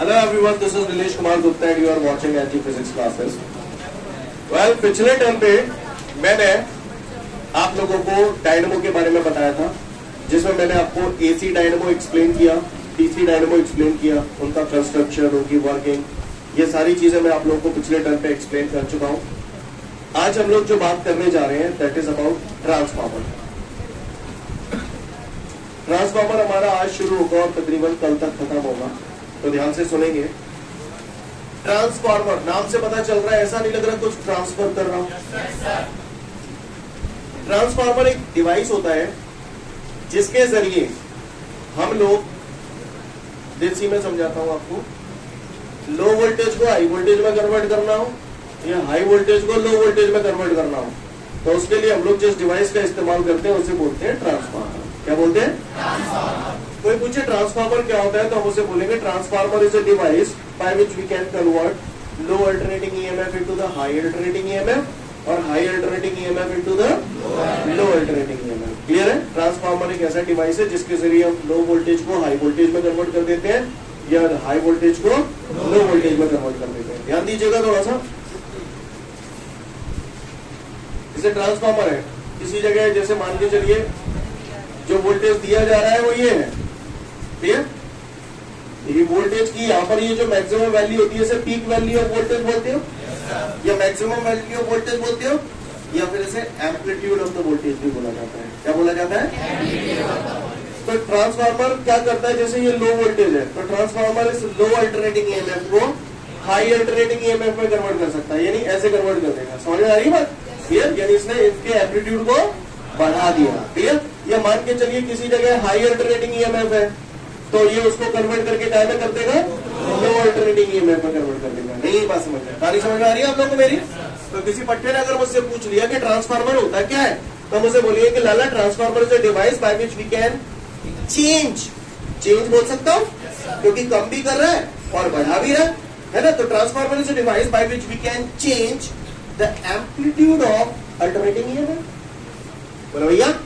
Hello everyone, this is Nilesh Kumar Gupta and you are watching NG Physics classes. Well, पिछले term पे मैंने आप लोगों को डायनेमो के बारे में बताया था, जिसमें मैंने आपको AC डायनेमो एक्सप्लेन किया, DC डायनेमो एक्सप्लेन किया, उनका कंस्ट्रक्शन, उनकी वर्किंग, ये सारी चीजें मैं आप लोगों को पिछले टर्म पे एक्सप्लेन कर चुका हूँ. आज हम लोग जो बात करने जा रहे हैं that is about transformer. Transformer हमारा आज शुरू होगा और तकरीबन कल तक खत्म होगा, तो ध्यान से सुनेंगे. ट्रांसफार्मर नाम से पता चल रहा है, ऐसा नहीं लग रहा कुछ ट्रांसफर कर रहा हूं. ट्रांसफार्मर एक डिवाइस होता है जिसके जरिए हम लोग, देसी में समझाता हूं आपको, लो वोल्टेज को हाई वोल्टेज में कन्वर्ट करना हो या हाई वोल्टेज को लो वोल्टेज में कन्वर्ट करना हो, तो उसके लिए हम लोग जिस डिवाइस का इस्तेमाल करते हैं उसे बोलते हैं ट्रांसफार्मर. क्या बोलते हैं? कोई पूछे ट्रांसफार्मर क्या होता है तो हम उसे बोलेंगे transformer is a device by which we can convert low alternating EMF into the high alternating EMF और high alternating EMF into the low alternating EMF. Clear है? ट्रांसफार्मर एक ऐसा डिवाइस है जिसके जरिए हम लो वोल्टेज को हाई वोल्टेज में कन्वर्ट कर देते हैं या हाई वोल्टेज को लो वोल्टेज में कन्वर्ट कर देते हैं. ध्यान दीजिएगा थोड़ा सा. जैसे ट्रांसफार्मर है, किसी जगह जैसे मान के चलिए जो वोल्टेज दिया जा रहा है वो ये है, ठीक है? ये वोल्टेज की यहाँ पर ये जो मैक्सिमम वैल्यू होती है इसे पीक वैल्यू ऑफ वोल्टेज बोलते हो या मैक्सिमम वैल्यू ऑफ वोल्टेज बोलते हो या फिर इसे एम्पलीट्यूड ऑफ द वोल्टेज भी बोला जाता है. क्या बोला जाता है? तो ट्रांसफार्मर क्या करता है, जैसे ये लो वोल्टेज है तो ट्रांसफार्मर इस लो अल्टरनेटिंग ईएमएफ को हाई अल्टरनेटिंग ईएमएफ में कन्वर्ट कर सकता है, यानी ऐसे कन्वर्ट कर देगा. समझ में आ रही बात? क्लियर? यानी इसने इसके एम्पलीट्यूड को बढ़ा दिया. क्लियर? या मान के चलिए किसी जगह हाई अल्टरनेटिंग ईएमएफ है तो ये उसको कन्वर्ट करके क्या में कर देगा, लो अल्टरनेटिंग ईएमएफ में कन्वर्ट कर देगा. नहीं बात समझ में आ रही है आप लोगों को मेरी? तो किसी पट्टे ने अगर मुझसे पूछ लिया कि ट्रांसफार्मर होता क्या है तो मुझे बोलिए कि लाला transformer is a device by which we can change बोल सकता हूँ क्योंकि कम भी कर रहा है और बढ़ा भी रहा है ना. तो transformer is a device by which we can change the amplitude of alternating EMF. बोलो भैया.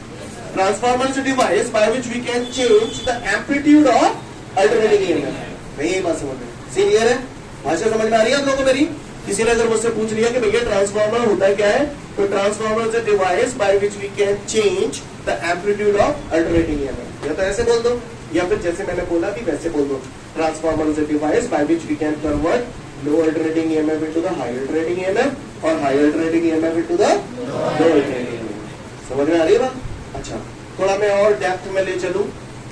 Transformer is a device by which we can change the amplitude of alternating EMF. नहीं बात समझ में? क्लियर है? भाषा समझ में आ रही है आप लोगों को मेरी? किसी ने अगर मुझसे पूछ लिया कि भैया ट्रांसफार्मर होता है क्या है, तो transformer is a device by which we can change the amplitude of alternating EMF. या तो ऐसे बोल दो या फिर जैसे मैंने बोला भी वैसे बोल दो. Transformer is a device by which we can convert low alternating EMF into the high alternating EMF और high alternating EMF into the low alternating EMF. समझ में आ रही है बात? अच्छा, थोड़ा मैं और डेप्थ में ले चलूं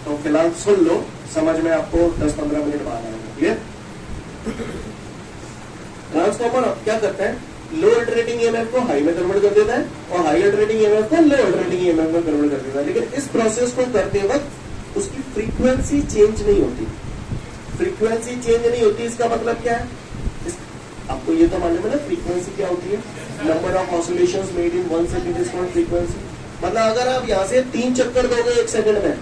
तो फिलहाल सुन लो, समझ में आपको 10-15 मिनट बाद आएगा. क्लियर? ट्रांसफार्मर क्या करता है, लो अल्टरनेटिंग ईएमएफ को हाई में कन्वर्ट कर देता है और हाई अल्टरनेटिंग ईएमएफ को लो अल्टरनेटिंग ईएमएफ में कन्वर्ट कर देता है. लेकिन इस प्रोसेस को करते वक्त उसकी फ्रीक्वेंसी चेंज नहीं होती. फ्रीक्वेंसी चेंज नहीं होती इसका मतलब क्या है? आपको ये तो मालूम है ना फ्रीक्वेंसी क्या होती है? Number of oscillations made in 1 second is called frequency. मतलब अगर आप यहाँ से 3 चक्कर दोगे 1 सेकंड में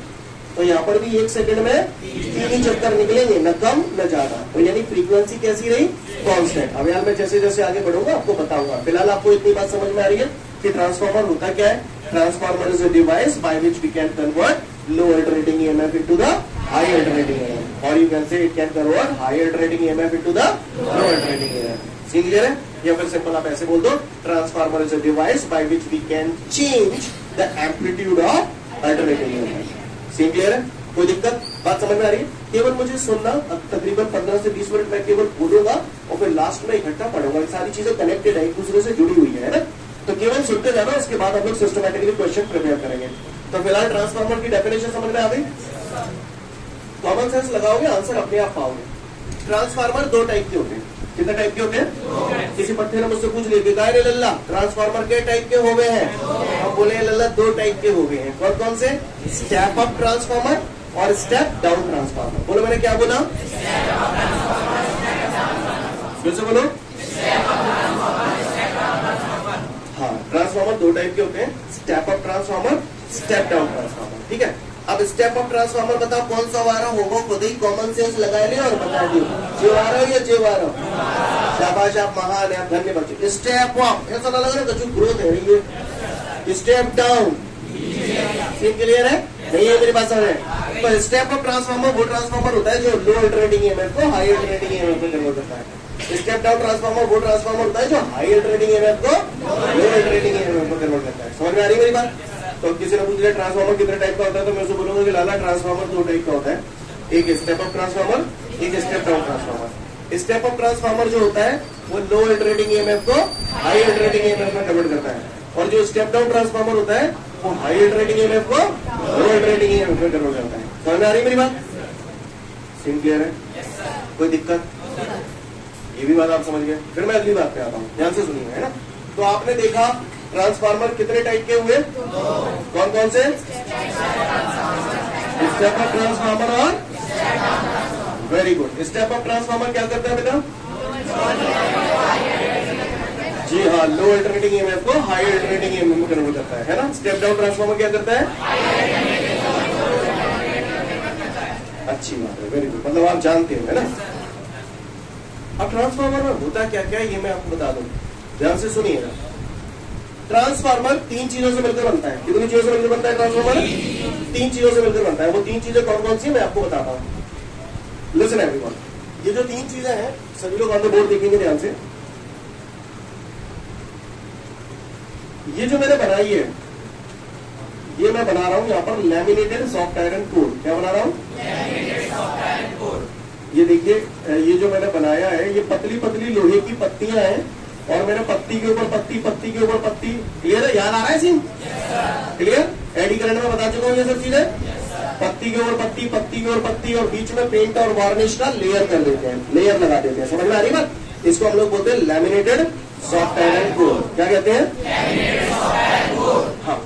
तो यहाँ पर भी 1 सेकंड में 3 ही चक्कर निकलेंगे, न कम न ज्यादा. तो यानी फ्रीक्वेंसी कैसी रही? कांस्टेंट. अब यार मैं जैसे जैसे आगे बढ़ूंगा आपको बताऊंगा. फिलहाल आपको इतनी बात समझ में आ रही है कि ट्रांसफार्मर होता क्या है? Transformer is a device by which we can convert low alternating EMF into the high alternating EMF और you can say it can convert high alternating EMF into the low alternating EMF. Clear है? या फिर simple आप ऐसे बोल दो transformer is a device by which we can change the amplitude of alternating EMF. Clear है? कोई दिक्कत? बात समझ में आ रही है? केवल मुझे सुनना. तकरीबन 15 से 20 मिनट मैं केवल बोलूंगा और फिर लास्ट में इकट्ठा पढ़ूंगा. सारी चीजें कनेक्टेड है, एक दूसरे से जुड़ी हुई है ना. तो केवल सुनते जाना, उसके बाद हम लोग सिस्टमैटिकली क्वेश्चन प्रिपेयर करेंगे. तो फिलहाल ट्रांसफार्मर की डेफिनेशन समझ में आ गई? कॉमन सेंस लगाओगे आंसर अपने आप पाओगे. ट्रांसफार्मर 2 टाइप के होते हैं. कितने टाइप के होते हैं? किसी पट्टे ने मुझसे पूछ लिया कि गाय लल्ला ट्रांसफार्मर के टाइप के हो गए हैं? हम बोले लल्ला 2 टाइप के हो गए हैं. कौन कौन से? स्टेप अप ट्रांसफार्मर और स्टेप डाउन ट्रांसफार्मर. बोलो मैंने क्या बोला? फिर से बोलो. हाँ, ट्रांसफार्मर 2 टाइप के होते हैं, step up transformer, step down transformer. ठीक है? अब स्टेप अप ट्रांसफार्मर बताओ कौन सा वारा होगा, खुद ही कॉमन सेंस लगा लियो और बता दियो. जे वारा या जे वारा? शाबाश, आप महान है, धन्य बच्चे. स्टेप अप ऐसा ना लग रहा है कुछ ग्रोथ है ये. स्टेप डाउन क्लियर है? नहीं है मेरी बात समझ? तो स्टेप अप ट्रांसफार्मर वो ट्रांसफार्मर होता है जो लो अल्टरनेटिंग ईएमएफ को हाई अल्टरनेटिंग ईएमएफ में कन्वर्ट करता है। स्टेप डाउन ट्रांसफार्मर वो ट्रांसफार्मर होता है जो हाई अल्टरनेटिंग ईएमएफ को लो अल्टरनेटिंग ईएमएफ में कन्वर्ट करता है। समझ में आ रही है मेरी बात? तो किसी ने पूछ लिया ट्रांसफार्मर कितने टाइप का होता है, तो मैं उसको बोलूंगा कि लाला ट्रांसफार्मर दो टाइप का होता है, एक स्टेप अप ट्रांसफार्मर, एक step down transformer. Step up transformer जो होता है वो लो अल्टरनेटिंग ईएमएफ को हाई अल्टरनेटिंग ईएमएफ में कन्वर्ट करता है, और जो स्टेप डाउन ट्रांसफार्मर होता है वो हाई अल्टरनेटिंग ईएमएफ को लो अल्टरनेटिंग ईएमएफ में कन्वर्ट करता है। समझ में आ रही मेरी बात? सीन क्लियर है? कोई दिक्कत? ये भी बात आप समझ गए। फिर मैं अगली बात पे आता हूँ, ध्यान से सुनिए, है ना। तो आपने देखा ट्रांसफार्मर कितने टाइप के हुए, कौन कौन से? स्टेप अप ट्रांसफार्मर और very good. Step up transformer क्या करता है बेटा? जी हाँ, लो अल्टरनेटिंग ईएमएफ को हाई अल्टरनेटिंग ईएमएफ में कन्वर्ट करता है ना। स्टेप डाउन ट्रांसफार्मर क्या करता है? अच्छी बात है, वेरी गुड, मतलब आप जानते हो, है ना। अब ट्रांसफार्मर में होता क्या क्या ये मैं आपको बता दूं, ध्यान से सुनिएगा। ट्रांसफार्मर तीन चीजों से मिलकर बनता है। कितनी चीजों से मिलकर बनता है ट्रांसफार्मर? तीन चीजों से मिलकर बनता है। वो तीन चीजें कौन कौन सी मैं आपको बताता हूँ। लिसन एवरीवन, ये जो तीन चीजें हैं सभी लोग ऑन द बोर्ड देखेंगे ध्यान से। ये जो मैंने बनाई है, ये मैं बना रहा हूं यहाँ पर लैमिनेटेड सॉफ्ट आयरन कोर। क्या बना रहा हूं? ये देखिए, ये जो मैंने बनाया है ये पतली पतली लोहे की पत्तियां हैं, और मैंने पत्ती के ऊपर पत्ती, पत्ती के ऊपर पत्ती। क्लियर है? याद आ रहा है सीन? क्लियर? एडी करंट में बता चुका हूँ ये सब चीजें। पत्ती के ऊपर पत्ती, पत्ती के ऊपर पत्ती, और बीच में पेंट और वार्निश का लेयर कर देते हैं, लेयर लगा देते हैं। समझ में आ रही बात? इसको हम लोग बोलते हैं लैमिनेटेड सॉफ्ट आयरन कोर। क्या कहते हैं? हाँ,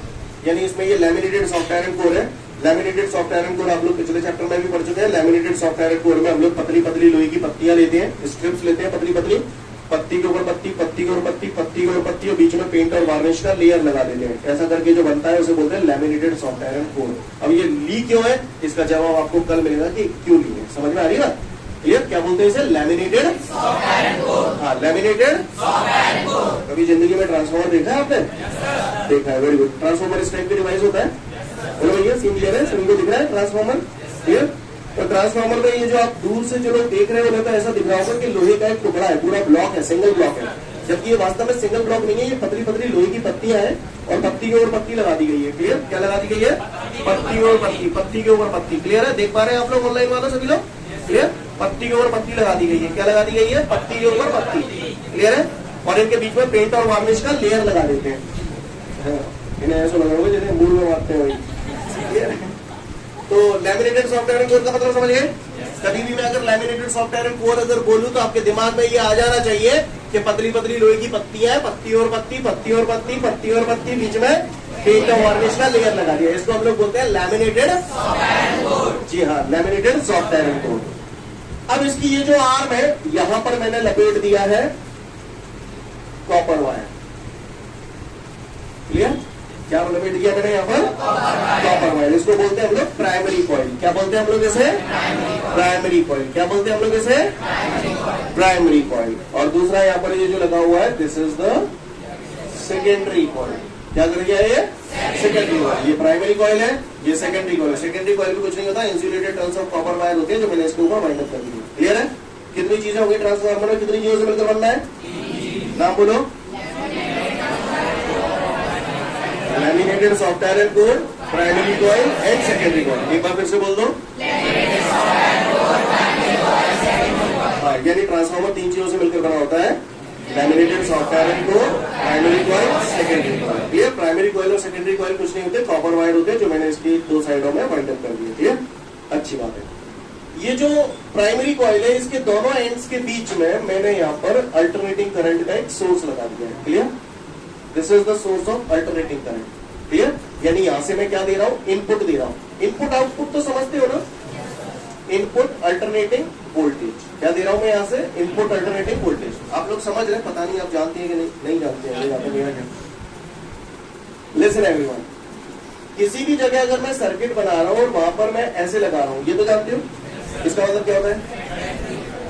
यानी इसमें ये लैमिनेटेड सॉफ्ट आयरन कोर है। लैमिनेटेड सॉफ्ट आयरन कोर आप लोग पिछले चैप्टर में भी पढ़ चुके हैं। लैमिनेटेड सॉफ्ट आयरन कोर में हम लोग पतली पतली लोहे की पत्तियां लेते हैं, स्ट्रिप्स लेते हैं पतली पतली, पत्ती के ऊपर पत्ती, पत्ती के ऊपर पत्ती, पत्ती के ऊपर पत्ती, और बीच में पेंट और वार्निश का लेयर लगा देते हैं। ऐसा करके जो बनता है उसे बोलते हैं लैमिनेटेड सॉफ्ट आयरन कोर। अब ये ली क्यों है, इसका जवाब आपको कल मिलेगा कि क्यों ली है। समझ में आ रही है? क्लियर? क्या बोलते हैं इसे? Laminated soft iron core. हाँ, लैमिनेटेड सॉफ्ट आयरन कोर। कभी जिंदगी में ट्रांसफार्मर देखा है आपने? देखा है, वेरी गुड। ट्रांसफार्मर इस टाइप की डिवाइस होता है। बोलो भैया, सीन क्लियर है? सभी को दिख रहा है ट्रांसफार्मर? क्लियर? तो ट्रांसफार्मर में ये जो आप दूर से जो लोग देख रहे हो तो ऐसा दिख रहा होगा कि लोहे का एक टुकड़ा है, पूरा ब्लॉक है, सिंगल ब्लॉक है, जबकि ये वास्तव में सिंगल ब्लॉक नहीं है। ये पतली पतली लोहे की पत्तियां हैं, और पत्ती के ऊपर पत्ती लगा दी गई है। क्लियर? क्या लगा दी गई है? पत्ती के ऊपर पत्ती, पत्ती के ऊपर पत्ती। क्लियर है? देख पा रहे हैं आप लोग ऑनलाइन वालों सभी लोग? क्लियर? पत्ती के ऊपर पत्ती लगा दी गई है। क्या लगा दी गई है? पत्ती के ऊपर पत्ती। क्लियर है? और इनके बीच में पेंट और वार्निश का लेयर लगा देते हैं। इन्हें ऐसा लगा होगा जैसे मूड में मारते हैं वही। तो लैमिनेटेड सॉफ्ट आयरन कोर का मतलब समझ गए? कभी भी मैं अगर लैमिनेटेड सॉफ्ट आयरन कोर अगर बोलूं तो आपके दिमाग में ये आ जाना चाहिए कि पतली पतली लोहे की पत्तियां, पत्ती और पत्ती, पत्ती और पत्ती, पत्ती और पत्ती, बीच में पेंट और वार्निश का लेयर लगा दिया। इसको हम लोग बोलते हैं लैमिनेटेड सॉफ्ट आयरन कोर। जी हाँ, लैमिनेटेड सॉफ्ट आयरन कोर। अब इसकी ये जो आर्म है, यहां पर मैंने लपेट दिया है कॉपर वायर। क्लियर? क्या लपेट दिया मैंने यहाँ पर? Copper wire. इसको बोलते हैं हम लोग प्राइमरी कॉइल। क्या बोलते हैं हम लोग इसे? Primary coil. क्या बोलते हैं हम लोग इसे? Primary coil. और दूसरा यहाँ पर ये जो लगा हुआ है, this is the secondary coil. क्या कर गया ये? Secondary coil. ये प्राइमरी कॉइल है, ये सेकेंडरी कॉइल है। सेकेंडरी कॉइल में कुछ नहीं होता, insulated turns of copper wire होते हैं जो मैंने इसके ऊपर वाइंड अप कर दी। क्लियर है? कितनी चीजें होंगी ट्रांसफार्मर में? कितनी चीजों से मिलकर बनना है? नाम बोलो। Laminated soft iron core, primary coil and secondary coil. एक बार फिर से बोल दो। हाँ, यानी ट्रांसफार्मर तीन चीजों से मिलकर बना होता है, laminated soft iron core, primary coil, secondary coil. Clear? Primary coil और सेकेंडरी कॉइल कुछ नहीं होते, कॉपर वायर होते हैं जो मैंने इसकी दो साइडों में वाइंड अप कर दिए। क्लियर? अच्छी बात है। ये जो प्राइमरी कॉइल है, इसके दोनों एंड्स के बीच में मैंने यहाँ पर अल्टरनेटिंग करंट का एक सोर्स लगा दिया है। Clear? This is the source of alternating current. Clear? यानी यहां से मैं क्या दे रहा हूं? इनपुट दे रहा हूं। इनपुट आउटपुट तो समझते हो ना? Input alternating voltage. क्या दे रहा हूं मैं यहां से? Input alternating voltage. आप लोग समझ रहे हैं? पता नहीं आप जानते हैं कि नहीं जानते हैं। लिसन एवरीवन, किसी भी जगह अगर मैं सर्किट बना रहा हूं और वहां पर मैं ऐसे लगा रहा हूं, ये तो जानते हो इसका मतलब क्या होता है?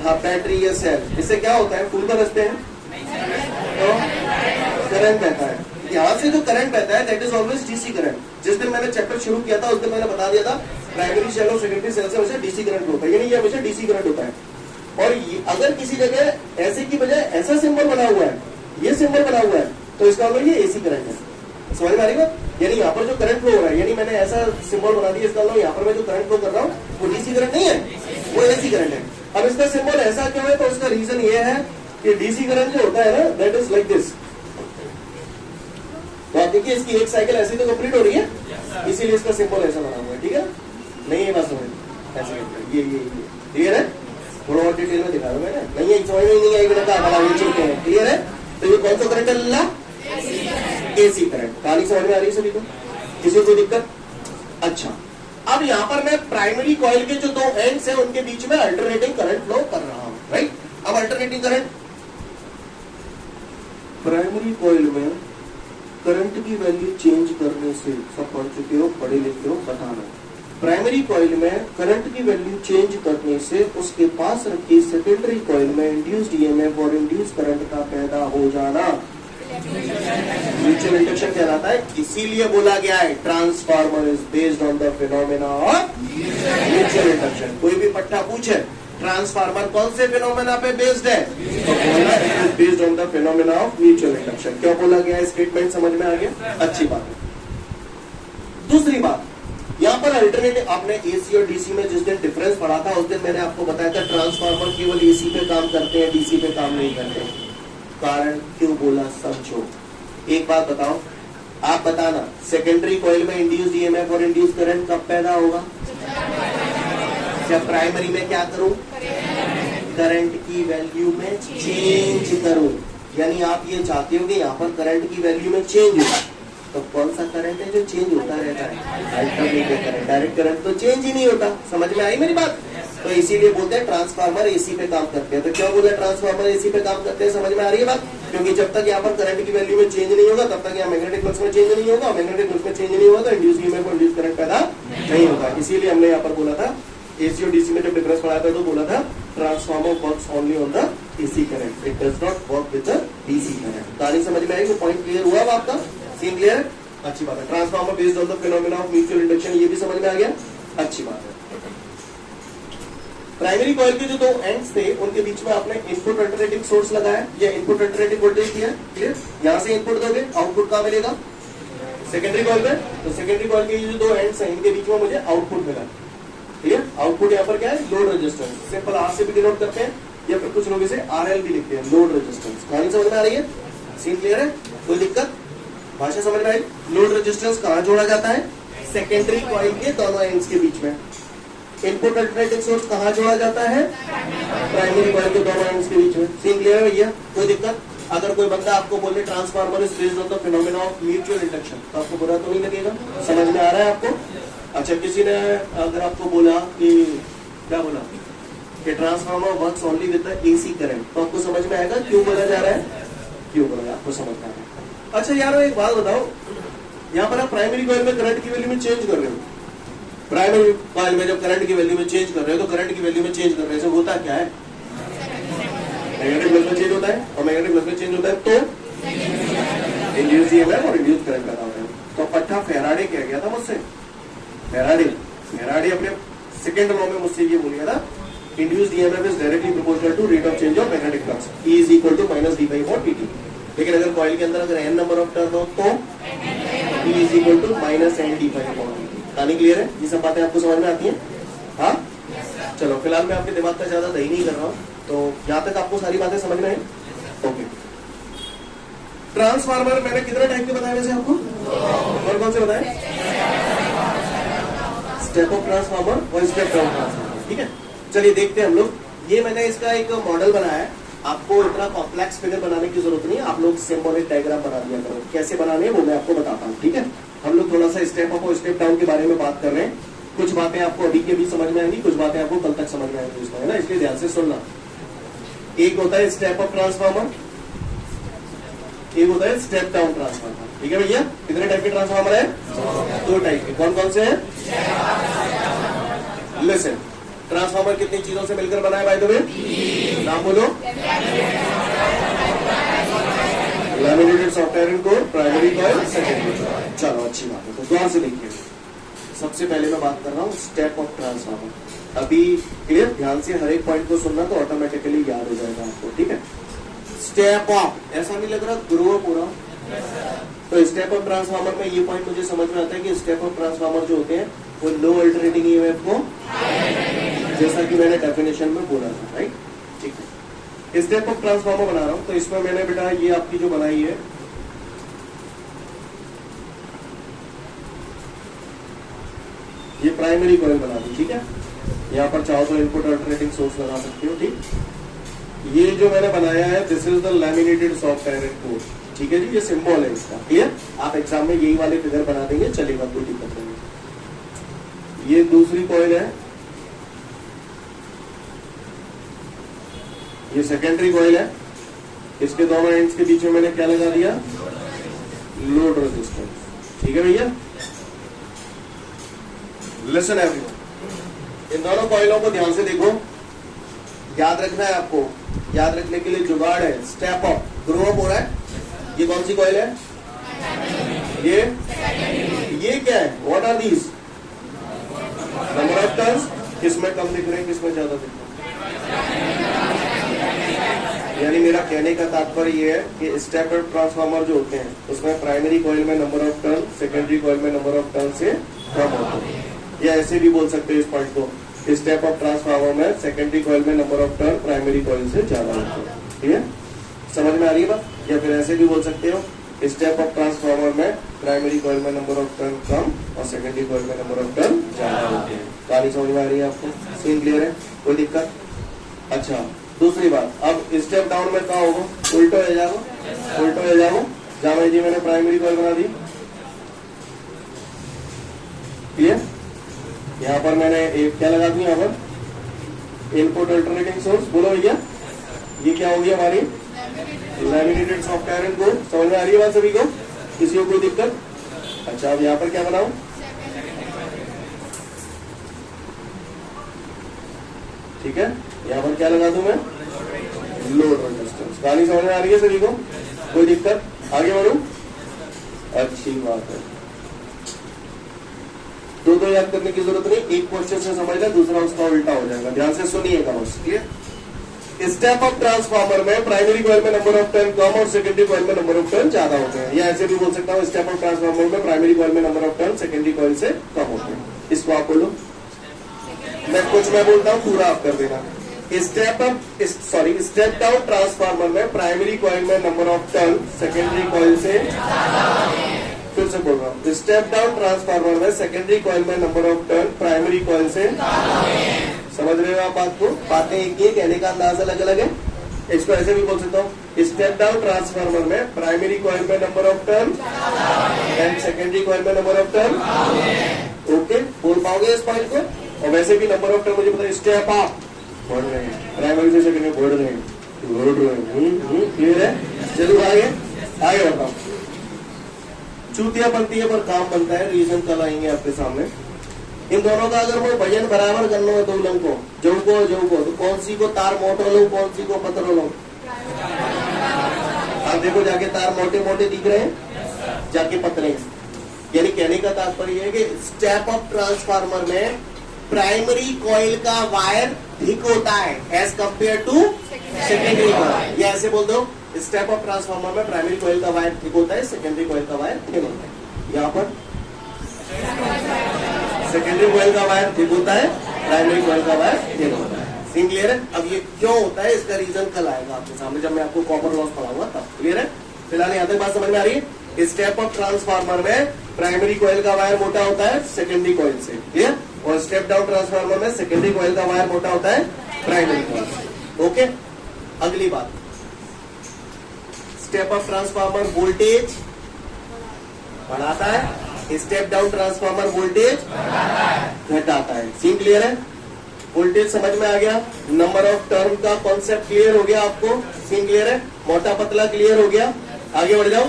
हाँ, बैटरी या सेल। इससे क्या होता है? फूल बरसते हैं तो करंट रहता है। यहां से जो करंट बहता है that is always DC current. जिस दिन मैंने चैप्टर शुरू किया था उस दिन मैंने बता दिया था प्राइमरी सेल और सेकेंडरी सेल से हमेशा डीसी करंट होता है, यानी ये हमेशा डीसी करंट होता है. और अगर किसी जगह ऐसे की बजाय ऐसा सिंबल बना हुआ है, ये सिंबल बना हुआ है, तो इसका मतलब ये एसी करंट है. समझ में आ रही बात? यानी यहाँ पर जो करंट फ्लो हो रहा है, यानी मैंने ऐसा सिंबल बना दिया, इसका मतलब यहाँ पर मैं जो करंट फ्लो कर रहा हूँ वो डीसी करंट नहीं है, वो एसी करंट है. अब इसका सिंबल ऐसा क्यों है? तो उसका रीजन ये है कि डीसी करंट जो होता है ना दैट इज लाइक दिस. तो आप देखिए इसकी एक साइकिल ऐसी तो कंप्लीट हो रही है, इसीलिए इसका सिंबल ऐसा बना हुआ है. ठीक है, नहीं ये बात समझ ऐसे ये क्लियर है? थोड़ा और डिटेल में दिखा दो मैंने, नहीं है समझ में नहीं आई मैंने कहा बड़ा ये चीज है. क्लियर है? तो ये कौन सा करंट है? ला एसी करंट. कहानी समझ में आ रही है सभी को? किसी को दिक्कत? अच्छा, अब यहाँ पर मैं प्राइमरी कॉइल के जो दो एंड्स हैं उनके बीच में अल्टरनेटिंग करंट फ्लो कर रहा हूं. राइट, अब अल्टरनेटिंग करंट प्राइमरी कॉइल में करंट की वैल्यू चेंज करने से, सब पढ़ चुके हो, पढ़े लिखे हो, बताना. प्राइमरी कॉइल में करंट की वैल्यू चेंज करने से उसके पास रखी सेकेंडरी कॉइल में इंड्यूस्ड ईएमएफ और इंड्यूस करंट का पैदा हो जाना म्यूचुअल इंडक्शन कहलाता है. इसीलिए बोला गया है transformer is based on the phenomena of mutual induction. कोई भी पट्टा पूछे ट्रांसफार्मर कौन से फिनोमेना पे बेस्ड है, तो बोलना it is based on the phenomena of mutual induction. क्यों बोला गया है? स्टेटमेंट समझ में आ गया? अच्छी बात है. दूसरी बात, यहाँ पर अल्टरनेटिव आपने एसी और डीसी में जिस दिन डिफरेंस पढ़ा था उस दिन मैंने आपको बताया था ट्रांसफार्मर केवल एसी पे काम करते हैं, डीसी पे काम नहीं करते. कारण क्यों बोला समझो. एक बात बताओ, आप बताना सेकेंडरी कॉइल में इंड्यूस्ड ईएमएफ और इंड्यूस करंट कब पैदा होगा? जब प्राइमरी में क्या करूं? करंट की वैल्यू में चेंज करूं. यानी आप ये चाहते हो कि यहाँ पर करंट की वैल्यू में चेंज हो. तो कौन सा करंट है जो चेंज होता रहता है? Alternating current. डायरेक्ट करंट तो चेंज ही नहीं होता. समझ में आई मेरी बात? तो इसीलिए बोलते हैं ट्रांसफार्मर एसी पे काम करते हैं. तो क्यों बोला ट्रांसफार्मर एसी पे काम करते हैं? समझ में आ रही है बात? क्योंकि जब तक यहाँ पर करंट की वैल्यू में चेंज नहीं होगा तब तक यहाँ मैग्नेटिक फ्लक्स में चेंज नहीं होगा. मैग्नेटिक फ्लक्स में चेंज नहीं होगा तो इंड्यूस ईएमएफ और इंड्यूस करंट पैदा नहीं होगा. इसीलिए हमने यहाँ पर बोला था एसी और डीसी में जब डिफरेंस पढ़ा था तो बोला था transformer works only on the AC current, it does not work with the DC current. कहानी समझ में आई? पॉइंट क्लियर हुआ अब आपका? सीन क्लियर है? अच्छी बात है. Transformer based on the phenomena of mutual induction, ये भी समझ में आ गया? अच्छी बात है. प्राइमरी कॉइल के जो दो एंड्स थे उनके बीच में आपने इनपुट अल्टरनेटिंग सोर्स लगाया या इनपुट अल्टरनेटिंग वोल्टेज दिया. क्लियर? यहां से इनपुट दोगे, आउटपुट कहां मिलेगा? सेकेंडरी कॉइल में. तो सेकेंडरी कॉइल के जो दो एंड्स हैं इनके बीच में मुझे आउटपुट मिला. क्लियर? आउटपुट यहाँ पर क्या है? Load resistance. सिंपल आर से भी डिनोट करते हैं या फिर कुछ लोग इसे आरएल भी लिखते हैं, लोड रेजिस्टेंस. कहानी समझ में आ रही है? सीन क्लियर है? कोई दिक्कत? भाषा समझ में आई? लोड रेजिस्टेंस कहाँ जोड़ा जाता है? सेकेंडरी कॉइल के दोनों एंड्स के बीच में. इनपुट अल्टरनेटिंग सोर्स कहाँ जोड़ा जाता है? प्राइमरी कॉइल के दोनों एंड्स के बीच में. सीन क्लियर है भैया? कोई दिक्कत? अगर कोई बंदा आपको बोले transformer is based on the phenomena of mutual induction तो आपको बुरा तो नहीं लगेगा? समझ में आ रहा है आपको? अच्छा, किसी ने अगर आपको बोला कि क्या बोला कि transformer works only with the AC current तो आपको समझ में आएगा क्यों बोला जा रहा है? क्यों बोला आपको समझ में आएगा. अच्छा यार एक बात बताओ, यहाँ पर आप प्राइमरी कॉइल में करंट की वैल्यू में चेंज कर रहे हो. प्राइमरी कॉइल में जब करंट की वैल्यू में चेंज कर रहे हो तो करंट की वैल्यू में चेंज करने से होता क्या है? मैग्नेटिक फ्लक्स में चेंज होता है. और मैग्नेटिक फ्लक्स में चेंज होता है तो इंड्यूस ईएमएफ और इंड्यूस करंट पैदा होता है. तो पट्टा फेराडे कह गया था मुझसे. फेराडे अपने सेकंड लॉ में मुझसे ये बोल गया था induced EMF is directly proportional to rate of change of magnetic flux, E is equal to minus d by dt. लेकिन अगर कॉइल के अंदर अगर n नंबर ऑफ टर्न हो तो E is equal to minus N d by dt. कहानी clear है? ये सब बातें आपको समझ में आती हैं? हाँ, चलो फिलहाल मैं आपके दिमाग का ज्यादा दही नहीं कर रहा हूँ. तो यहाँ तक आपको सारी बातें समझ में आई? ओके. ट्रांसफार्मर मैंने कितने टाइप के बताए वैसे आपको? और कौन से बताए? स्टेप अप ट्रांसफार्मर और स्टेप डाउन ट्रांसफार्मर. ठीक है, चलिए देखते हैं हम लोग. ये मैंने इसका एक मॉडल बनाया है. आपको इतना कॉम्प्लेक्स फिगर बनाने की जरूरत नहीं है. आप लोग सिंबॉलिक डायग्राम बना दिया करो. कैसे बनाने हैं वो मैं आपको बताता हूँ. ठीक है, हम लोग थोड़ा सा स्टेप अप और स्टेप डाउन के बारे में बात कर रहे हैं. कुछ बातें आपको अभी के भी समझ में आएंगी, कुछ बातें आपको कल तक समझ में आएंगी इसमें, है ना? इसलिए ध्यान से सुनना. एक होता है स्टेप अप ट्रांसफार्मर, एक होता है स्टेप डाउन ट्रांसफार्मर. ठीक है भैया? कितने टाइप के ट्रांसफार्मर है? 2 टाइप के. कौन कौन से हैं? लिसन, ट्रांसफार्मर कितनी चीजों से मिलकर बना है बाय द वे? नाम बोलो. Laminated soft iron core, primary coil, secondary coil. चलो अच्छी बात है, तो ध्यान से देखिए। सबसे पहले मैं बात कर रहा हूँ स्टेप ऑफ ट्रांसफार्मर। अभी क्लियर, ध्यान से हर एक पॉइंट को सुनना तो ऑटोमेटिकली याद हो जाएगा आपको, ठीक है। स्टेप ऑफ, ऐसा नहीं लग रहा ग्रो पूरा। तो स्टेप ऑफ ट्रांसफार्मर में ये पॉइंट मुझे समझ में आता है कि स्टेप ऑफ ट्रांसफार्मर जो होते हैं वो लो अल्टरनेटिंग ईएमएफ को, जैसा कि मैंने डेफिनेशन में बोला था, राइट, ठीक है। स्टेप ऑफ ट्रांसफार्मर बना रहा हूं, तो इसमें मैंने बेटा ये आपकी जो बनाई है, ये प्राइमरी कॉइल बना दी, ठीक है। यहाँ पर चाहो तो इनपुट अल्टरनेटिंग सोर्स लगा सकते हो, ठीक। ये जो मैंने बनाया है, this is the laminated soft iron core, ठीक है जी, ये सिंबल है इसका, क्लियर। आप एग्जाम में यही वाले फिगर बना देंगे, चलेगा, कोई दिक्कत नहीं। ये दूसरी कॉइल है, ये सेकेंडरी कॉइल है। इसके दोनों एंड्स के बीच में मैंने क्या लगा दिया, लोड रेजिस्टेंस, ठीक है भैया। लिसन एवरीवन, इन दोनों कॉइलों को ध्यान से देखो, याद रखना है आपको। याद रखने के लिए जुगाड़ है, स्टेप अप, ग्रो अप हो रहा है। ये कौन सी कॉइल है, ये क्या है, what are these, number of turns, किसमें कम दिख रहे हैं, किसमें ज्यादा दिख रहे हैं। यानी मेरा कहने का तात्पर्य ये है कि स्टेप अप ट्रांसफार्मर जो होते हैं उसमें प्राइमरी कॉइल में number of turn secondary coil में नंबर ऑफ टर्न से कम होते हैं, या ऐसे भी बोल सकते हैं इस पॉइंट को, स्टेप अप ट्रांसफार्मर में सेकेंडरी कॉइल में number of turn primary coil से ज्यादा होते हैं, ठीक है, समझ में आ रही है बात। या फिर ऐसे भी बोल सकते हो, स्टेप अप ट्रांसफार्मर में प्राइमरी कॉइल में नंबर ऑफ टर्न कम और सेकेंडरी कॉइल में नंबर ऑफ टर्न ज्यादा होते हैं। कहानी समझ में आ रही है आपको, सीन क्लियर है, कोई दिक्कत। अच्छा, दूसरी बात, अब स्टेप डाउन में क्या होगा, उल्टो हो जाएगा, उल्टो हो जाएगा। जामे जी मैंने प्राइमरी कॉइल बना दी, क्लियर। यहाँ पर मैंने एक क्या लगा दी, यहाँ पर इनपुट अल्टरनेटिंग सोर्स, बोलो भैया, ये क्या होगी हमारी लैमिनेटेड सॉफ्ट आयरन कोर। समझ में आ रही है बात सभी को, किसी को कोई दिक्कत। अच्छा, अब यहाँ पर क्या बनाऊं, ठीक है, यहाँ पर क्या लगा दूं मैं, लोड रेजिस्टेंस। कहानी समझ में आ रही है सभी को, कोई दिक्कत, आगे बढ़ूं, अच्छी बात है। दो याद करने की जरूरत नहीं, एक क्वेश्चन से समझ लें, दूसरा उसका उल्टा हो जाएगा, ध्यान से सुनिएगा बस, क्लियर। स्टेप अप ट्रांसफार्मर में प्राइमरी कॉइल में नंबर ऑफ टर्न कम और सेकेंडरी कॉइल में नंबर ऑफ टर्न ज्यादा होते हैं, या ऐसे भी बोल सकता हूँ, स्टेप अप ट्रांसफार्मर में प्राइमरी कॉइल में number of turn secondary coil से कम होते हैं। इसको आप बोलो, मैं बोलता हूँ पूरा आप कर देना। स्टेप डाउन ट्रांसफार्मर में प्राइमरी कॉइल में number of turn secondary coil से, फिर से बोल रहा हूँ, स्टेप डाउन ट्रांसफार्मर में सेकेंडरी कॉइल में number of turn primary coil से, समझ रहे हो आप बात को, बातें एक ही, कहने का अंदाज अलग अलग है। इसको ऐसे भी बोल सकता हूँ, स्टेप डाउन ट्रांसफार्मर में प्राइमरी कॉइल में number of turn and secondary coil में नंबर ऑफ टर्न, ओके, बोल पाओगे इस पॉइंट को। और वैसे भी नंबर ऑफ टर्न मुझे पता है, स्टेप अप बढ़ रहे हैं, प्राइमरी से सेकेंडरी बढ़ रहे हैं, क्लियर है। चलो आगे बताओ। चूतिया बनती है पर काम बनता है, रीजन कल आएंगे आपके सामने। इन दोनों का अगर वो वजन बराबर करना है दो लं को, जो को, तो कौन सी को तार मोटो लो, कौन सी को पतलो लो। आप देखो जाके तार मोटे मोटे दिख रहे हैं, जाके पतले। यानी कहने का तात्पर्य है कि स्टेप अप ट्रांसफार्मर में प्राइमरी कॉइल का वायर थिक होता है as compare to secondary coil, या ऐसे बोल दो, स्टेप अप ट्रांसफार्मर में प्राइमरी कॉइल का वायर थिक होता है, सेकेंडरी कॉइल का वायर थिन होता है। यहाँ पर सेकेंडरी कॉइल का वायर थिक होता है, प्राइमरी कॉइल का वायर थिन होता है। सीन क्लियर है। अब ये क्यों होता है इसका रीजन कल आएगा आपके सामने, जब मैं आपको कॉपर लॉस पढ़ाऊंगा तब, क्लियर है। फिलहाल यहाँ तक बात समझ में आ रही है। स्टेप अप ट्रांसफार्मर में प्राइमरी कॉइल का वायर मोटा होता है सेकेंडरी कॉइल से, क्लियर, और स्टेप डाउन ट्रांसफार्मर में सेकेंडरी कॉइल का वायर मोटा होता है प्राइमरी कॉइल से, ओके। अगली बात, स्टेप अप ट्रांसफार्मर वोल्टेज बढ़ाता है, स्टेप डाउन ट्रांसफार्मर वोल्टेज घटाता है। सीन क्लियर है, वोल्टेज समझ में आ गया, नंबर ऑफ टर्न का कॉन्सेप्ट क्लियर हो गया आपको, सीन क्लियर है, मोटा पतला क्लियर हो गया। आगे बढ़ जाओ,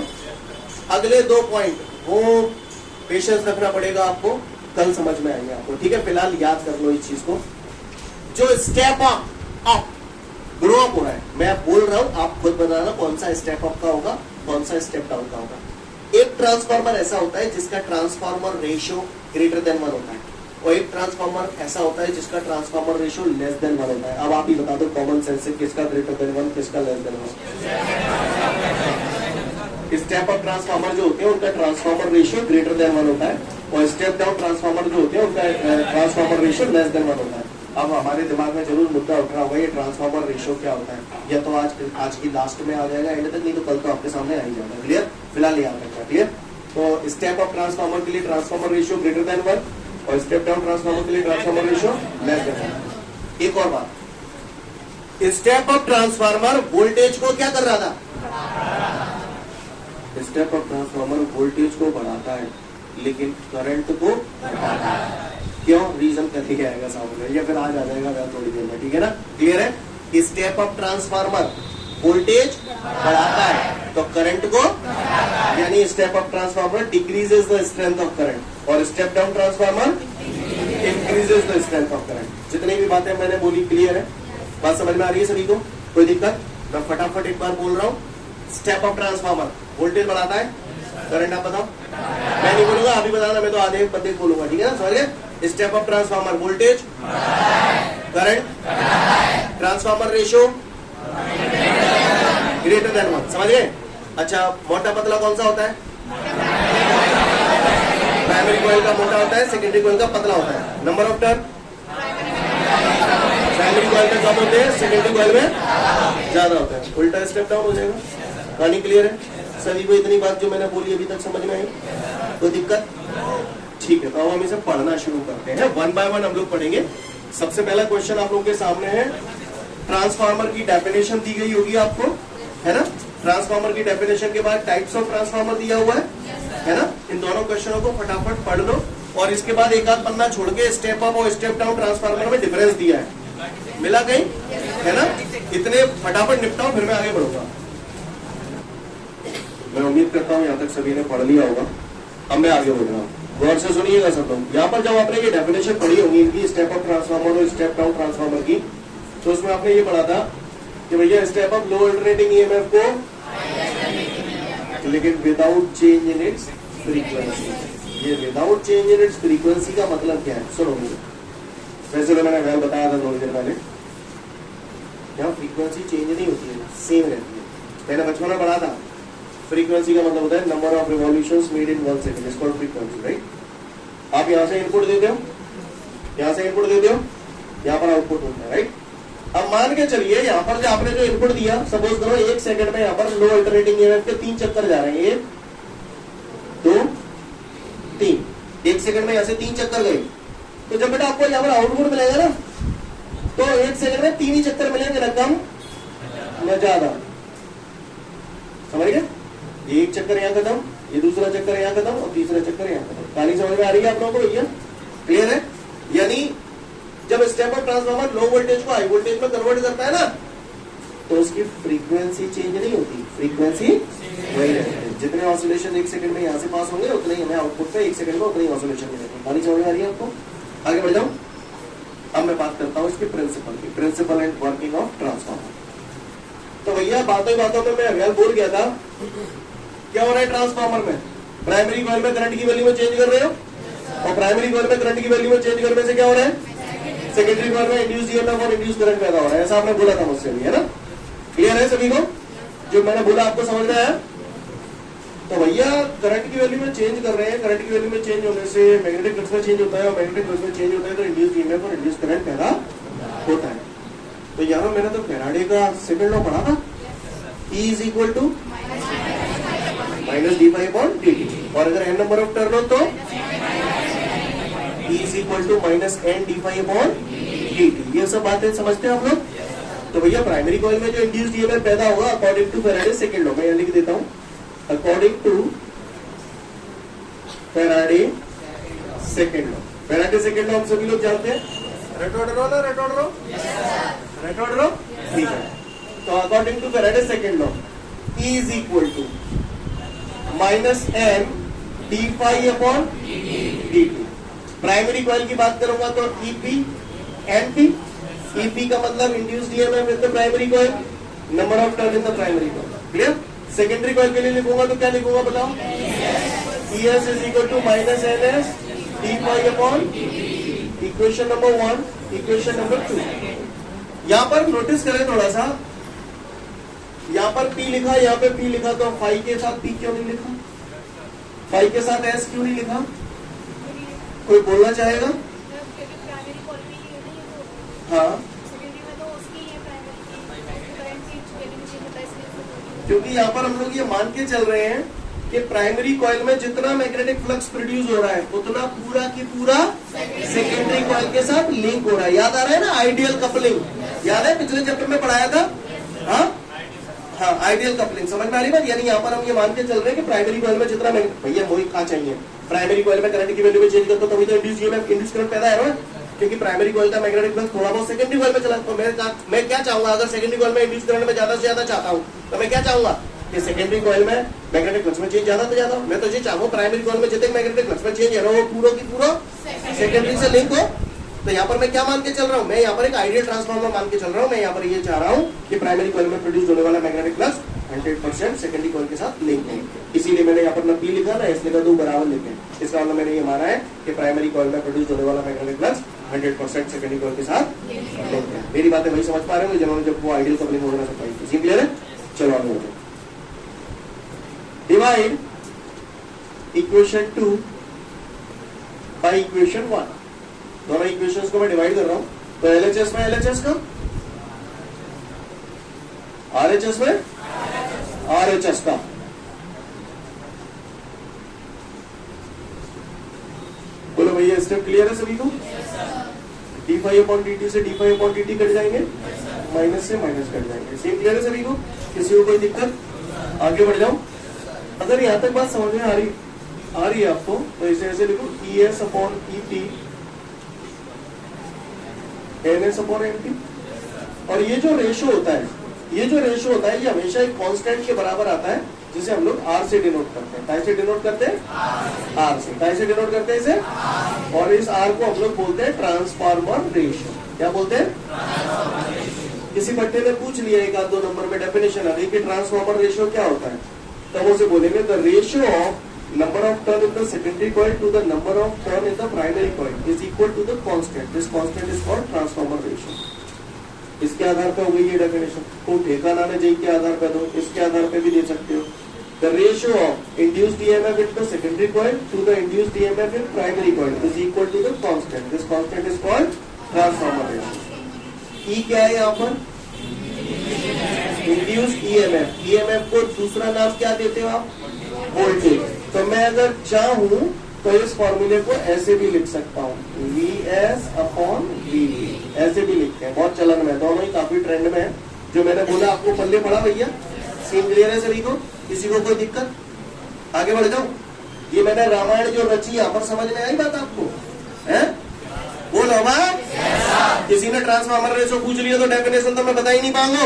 अगले दो पॉइंट वो पेशेंस रखना पड़ेगा आपको, कल समझ में आएंगे आपको, ठीक है। फिलहाल याद कर लो इस चीज को, जो स्टेप अप ग्रो अप हो रहा है, मैं बोल रहा हूं, आप खुद बताना कौन सा स्टेप अप का होगा, कौन सा स्टेप डाउन का होगा। एक ट्रांसफार्मर ऐसा होता है जिसका ट्रांसफार्मर रेशियो ग्रेटर देन 1 होता है, और एक ट्रांसफार्मर ऐसा होता है जिसका ट्रांसफार्मर रेशियो लेस देन 1 होता है। अब आप ही बता दो कॉमन सेंस से किसका ग्रेटर देन 1 किसका less than 1। Step up transformer जो होते हैं उनका ट्रांसफार्मर रेशियो ग्रेटर देन 1 होता है, और स्टेप डाउन ट्रांसफार्मर जो होते हैं उनका ट्रांसफार्मर रेशियो लेस देन 1 होता है। अब हमारे दिमाग में जरूर मुद्दा उठ रहा होगा ये ट्रांसफार्मर रेशियो क्या होता है, या तो आज की लास्ट में आ जाएगा एंड तक, नहीं तो कल तो आपके सामने आ ही जाएगा। क्लियर, फिलहाल याद रखना। क्लियर, तो स्टेप अप ट्रांसफार्मर के लिए ट्रांसफार्मर रेशियो ग्रेटर देन 1 और स्टेप डाउन ट्रांसफार्मर के लिए ट्रांसफार्मर रेशियो लेस देन 1। एक और बात, स्टेप अप ट्रांसफार्मर वोल्टेज को क्या कर रहा था, स्टेप अप ट्रांसफार्मर वोल्टेज को बढ़ाता है लेकिन करंट को घटाता है। क्यों, रीजन करके आएगा सामने, या फिर आज आ जाएगा थोड़ी देर में। ठीक है ना, क्लियर है। स्टेप अप ट्रांसफार्मर वोल्टेज बढ़ाता है तो करंट को, यानी step up transformer decreases the strength of current और step down transformer increases the strength of current. जितनी भी बातें मैंने बोली क्लियर है, बात समझ में आ रही है सभी को, कोई दिक्कत। मैं फटाफट एक बार बोल रहा हूँ। स्टेप अप ट्रांसफार्मर वोल्टेज बढ़ाता है, करंट आप बताओ। मैं नहीं बोलूंगा, अभी बताना, मैं तो आधे पत्ते बोलूंगा। ठीक है ना, समझ गए। Step up transformer voltage, current, transformer ratio greater than 1। समझ गए। अच्छा, मोटा पतला कौन सा होता है, प्राइमरी कॉइल का मोटा होता है, सेकेंडरी कॉइल का पतला होता है। Number of turn primary coil में कम होते हैं, सेकेंडरी कॉइल में ज्यादा होता है। उल्टा स्टेप डाउन हो जाएगा। कहानी क्लियर है सभी को, इतनी बात जो मैंने बोली अभी तक समझ में आई, कोई दिक्कत। ठीक है, तो अब हम इसे पढ़ना शुरू करते हैं, 1 बाय 1 हम लोग पढ़ेंगे। सबसे पहला क्वेश्चन आप लोगों के सामने है, ट्रांसफार्मर की डेफिनेशन दी गई होगी आपको, है ना। ट्रांसफार्मर की डेफिनेशन के बाद टाइप्स ऑफ ट्रांसफार्मर दिया हुआ है ना। इन दोनों क्वेश्चनों को फटाफट पढ़ लो, और इसके बाद एक आध पन्ना छोड़ के स्टेप अप और स्टेप डाउन ट्रांसफार्मर में डिफरेंस दिया है, मिला कहीं, है ना। इतने फटाफट निपटाओ, फिर मैं आगे बढ़ूंगा। मैं उम्मीद करता हूँ यहाँ तक सभी ने पढ़ लिया होगा। अब मैं आगे बढ़ रहा हूँ, गौर से सुनिएगा सब लोग। यहाँ पर जब आपने ये डेफिनेशन पढ़ी होगी इनकी, स्टेप अप ट्रांसफार्मर और स्टेप डाउन ट्रांसफार्मर की, तो उसमें आपने ये पढ़ा था कि भैया step up low alternating EMF को, लेकिन without change in its frequency. ये without change in its frequency का मतलब क्या है, सुनो मुझे। वैसे तो मैंने वेल बताया था थोड़ी देर पहले, यहाँ फ्रीक्वेंसी चेंज नहीं होती है, सेम रहती है। मैंने बचपन में पढ़ा था, फ्रीक्वेंसी का मतलब होता है number of revolutions made in 1 second, it's called frequency, right. आप यहाँ से इनपुट देते हो, यहाँ से इनपुट देते हो, यहाँ पर आउटपुट होता है, राइट। अब मान के चलिए यहाँ पर जो आपने जो इनपुट दिया, सपोज करो 1 सेकंड में यहाँ पर लो अल्टरनेटिंग ईएमएफ के 3 चक्कर जा रहे हैं, 1 2 3। 1 सेकंड में यहाँ से 3 चक्कर गए, तो जब बेटा आपको यहाँ पर आउटपुट मिलेगा ना, तो 1 सेकंड में 3 ही चक्कर मिलेंगे, ना कम न ज्यादा। समझ गए। एक चक्कर यहाँ खत्म, ये दूसरा चक्कर यहाँ खत्म, और तीसरा चक्कर यहाँ खत्म। कहानी समझ में आ रही है आप लोगों को भैया, क्लियर है। यानी जब स्टेप अप ट्रांसफार्मर लो वोल्टेज को हाई वोल्टेज में कन्वर्ट करता है ना, तो उसकी फ्रीक्वेंसी चेंज नहीं होती, फ्रीक्वेंसी वही रहती है। जितने ऑसिलेशन 1 सेकंड में यहाँ से पास होंगे, उतने ही हमें आउटपुट पे 1 सेकंड में उतने ही ऑसिलेशन मिलेंगे। कहानी समझ में आ रही है आपको, आगे बढ़ जाऊं। अब मैं बात करता हूँ इसके प्रिंसिपल की, principle and working of transformer. तो भैया बातों में मैं अगल बोल गया था, क्या हो रहा है ट्रांसफार्मर में, प्राइमरी कॉइल में करंट की वैल्यू में चेंज कर रहे हो, और प्राइमरी कॉइल में करंट की वैल्यू में चेंज करने से क्या हो रहा है, सेकेंडरी कॉइल में इंड्यूस ईएमएफ और इंड्यूस करंट पैदा हो रहा है। ऐसा आपने बोला था मुझसे भी, है ना। क्लियर है सभी को, जो मैंने बोला आपको समझ में आया। तो भैया करंट की वैल्यू में चेंज कर रहे हैं, करंट की वैल्यू में चेंज होने से मैग्नेटिक फ्लक्स में चेंज होता है, और मैग्नेटिक फ्लक्स में चेंज होता है तो इंड्यूस ईएमएफ और इंड्यूस करंट पैदा होता है। तो यहाँ मैंने तो फैराडे का सेकंड लॉ पढ़ा था, E is equal to minus d∅dt, और अगर n नंबर ऑफ टर्न हो तो E is equal to minus n d∅dt। ये सब बातें समझते हैं आप लोग। तो भैया प्राइमरी कॉइल में जो इंड्यूस्ड ईएमएफ पैदा होगा according to Faraday second law, मैं यहाँ लिख देता हूँ, according to Faraday second law. Faraday second law हम सभी लोग जानते हैं, रेटोडरो ना रेटोडरो, रेटोडरो, ठीक है। तो according to Faraday second law, E is equal to minus n d∅dt। Primary coil की बात करूंगा तो EP NP, EP का मतलब induced EMF in the primary coil, number of turn in the primary coil. Clear. Secondary coil के लिए लिखूंगा तो क्या लिखूंगा बताओ? ES is equal to minus NS d phi upon equation number 1, equation number 2। यहां पर नोटिस करें थोड़ा सा, यहां पर P लिखा, यहां पे P लिखा, तो फाई के साथ P क्यों नहीं लिखा? फाई के साथ S क्यों नहीं लिखा? कोई बोलना चाहेगा? हाँ, क्योंकि यहाँ पर हम लोग ये मान के चल रहे हैं कि प्राइमरी कॉइल में जितना मैग्नेटिक फ्लक्स प्रोड्यूस हो रहा है उतना पूरा की पूरा सेकेंडरी कॉइल के साथ लिंक हो रहा है। याद आ रहा है ना आइडियल कपलिंग? याद है पिछले चैप्टर में पढ़ाया था। हाँ हाँ, आइडियल कपलिंग समझ में आ रही बात? यानी यहाँ पर हम ये मान के चल रहे हैं कि प्राइमरी कॉइल में जितना भैया वही कहाँ चाहिए, प्राइमरी कॉइल में करंट की वैल्यू में चेंज करते तभी तो इंड्यूस करंट पैदा है ना, क्योंकि प्राइमरी कॉइल का मैग्नेटिक फ्लक्स थोड़ा बहुत सेकेंडरी कॉइल में चला। तो मैं क्या चाहूंगा, अगर सेकेंडरी कॉइल में इंड्यूस करंट में ज्यादा से ज्यादा चाहता हूँ तो मैं क्या चाहूंगा कि सेकेंडरी कॉइल में मैग्नेटिक फ्लक्स में चेंज ज्यादा से ज्यादा। मैं तो ये चाहूंगा प्राइमरी कॉइल में जितने मैग्नेटिक फ्लक्स में चेंज है ना वो पूरा की पूरा सेकेंडरी से लिंक हो। तो यहाँ पर मैं क्या मान के चल रहा हूँ? मैं यहाँ पर एक आइडियल ट्रांसफार्मर मान के चल रहा हूँ। मैं यहाँ पर ये चाह रहा हूँ कि प्राइमरी कॉइल में प्रोड्यूस होने वाला मैग्नेटिक फ्लक्स 100% सेकेंडरी कॉइल के साथ लिंक है। इसीलिए मैंने यहाँ पर ना P लिखा ना S लिखा, दो बराबर लिखे। इसका मतलब मैंने ये माना है कि प्राइमरी कॉइल में प्रोड्यूस होने वाला मैग्नेटिक फ्लक्स 100% सेकेंडरी कॉइल के साथ लिंक है। मेरी बातें वही समझ पा रहे हो जिन्होंने जब वो आइडियल कपलिंग वगैरह सब पाई थी। क्लियर है? चलो आगे बढ़ते हैं। Divide equation 2 by equation 1। दोनों इक्वेशंस को मैं डिवाइड कर रहा हूं। तो LHS में LHS का, RHS में RHS का। बोलो भैया स्टेप क्लियर है सभी को? d5/dt से d5/dt कट जाएंगे, माइनस से माइनस कट जाएंगे। सेम क्लियर है सभी को? किसी को कोई दिक्कत? आगे बढ़ जाऊं। अगर यहां तक बात समझ में आ रही है आपको तो इसे ऐसे लिखो ES/EP NS/MT। और ये जो रेशो होता है, ये हमेशा एक कांस्टेंट के बराबर आता है जिसे हम लोग R से डिनोट करते हैं। काय से डिनोट करते हैं? R से। काय से डिनोट करते हैं इसे? और इस R को हम लोग बोलते हैं ट्रांसफार्मर रेशियो। क्या बोलते हैं? किसी बच्चे ने पूछ लिया एक आध दो नंबर में डेफिनेशन आ रही कि ट्रांसफार्मर रेशियो क्या होता है, तब उसे बोलेंगे the ratio of number of turn in the secondary coil to the number of turn in the primary coil is equal to the constant. This constant is called transformer ratio. इसके आधार पे हो गई ये डेफिनेशन। को ठेकाना ने जी के आधार पे दो, इसके आधार पे भी दे सकते हो। The ratio of induced EMF in the secondary coil to the induced EMF in primary coil is equal to the constant. This constant is called transformer ratio. E क्या है यहाँ पर? Induced EMF। EMF को दूसरा नाम क्या देते हो आप? वोल्टेज। तो मैं अगर चाहूं तो इस फॉर्मूले को ऐसे भी लिख सकता हूँ, VS/VB। ऐसे भी लिखते हैं, बहुत चलन में, दोनों ही काफी ट्रेंड में है। जो मैंने बोला आपको पल्ले पड़ा भैया? सीन क्लियर है सभी को? किसी को कोई दिक्कत? आगे बढ़ जाऊं। ये मैंने रामायण जो रची, यहाँ पर समझ में आई बात आपको? है बोलो बात। किसी ने ट्रांसफार्मर रेशो पूछ लिया तो डेफिनेशन तो मैं बता ही नहीं पाऊंगा।